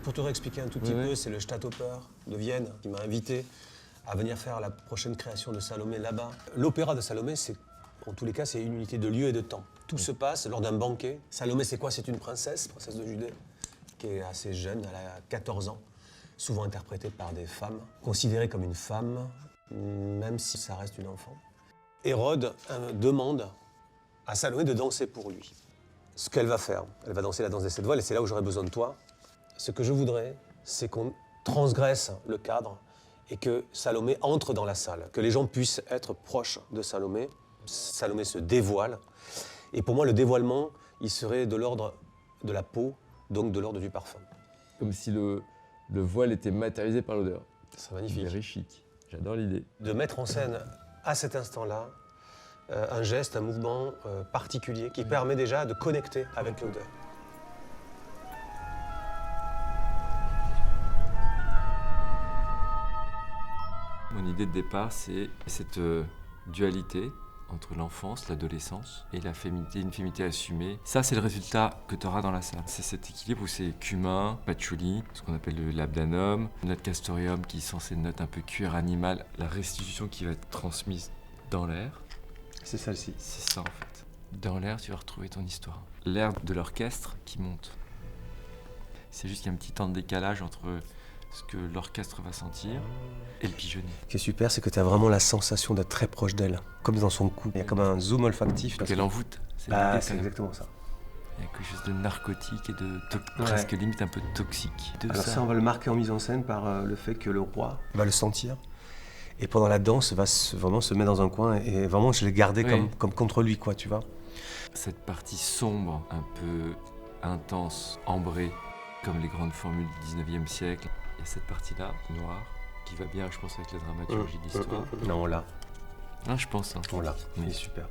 Pour te réexpliquer un tout petit peu, c'est le Staatsoper de Vienne qui m'a invité à venir faire la prochaine création de Salomé là-bas. L'opéra de Salomé, en tous les cas, c'est une unité de lieu et de temps. Tout se passe lors d'un banquet. Salomé, c'est quoi? C'est une princesse de Judée, qui est assez jeune, elle a 14 ans, souvent interprétée par des femmes, considérée comme une femme, même si ça reste une enfant. Hérode demande à Salomé de danser pour lui. Ce qu'elle va faire, elle va danser la danse des 7 voiles, et c'est là où j'aurais besoin de toi. Ce que je voudrais, c'est qu'on transgresse le cadre et que Salomé entre dans la salle, que les gens puissent être proches de Salomé. Salomé se dévoile. Et pour moi, le dévoilement, il serait de l'ordre de la peau, donc de l'ordre du parfum. Comme si le voile était matérialisé par l'odeur. C'est magnifique. Very chic. J'adore l'idée. De mettre en scène, à cet instant-là, un geste, un mouvement particulier qui permet déjà de connecter avec l'odeur. Mon idée de départ, c'est cette dualité entre l'enfance, l'adolescence et la féminité, une féminité assumée. Ça, c'est le résultat que tu auras dans la salle. C'est cet équilibre où c'est cumin, patchouli, ce qu'on appelle le labdanum, note castoreum qui sont ces notes un peu cuir animal, la restitution qui va être transmise dans l'air. C'est celle-ci. C'est ça en fait. Dans l'air, tu vas retrouver ton histoire. L'air de l'orchestre qui monte. C'est juste qu'il y a un petit temps de décalage entre ce que l'orchestre va sentir et le pigeonnier. Ce qui est super, c'est que tu as vraiment la sensation d'être très proche d'elle, comme dans son cou. Il y a comme un zoom olfactif. Qu'elle envoûte. C'est exactement ça. Il y a quelque chose de narcotique et de presque limite un peu toxique. Alors ça, on va le marquer en mise en scène par le fait que le roi va le sentir. Et pendant la danse, va vraiment se mettre dans un coin et vraiment je l'ai gardé comme contre lui, quoi, tu vois. Cette partie sombre, un peu intense, ambrée, comme les grandes formules du 19e siècle. Il y a cette partie-là, noire, qui va bien, je pense, avec la dramaturgie de l'histoire. Non, on l'a. Ah, je pense. Hein. On l'a, il est super.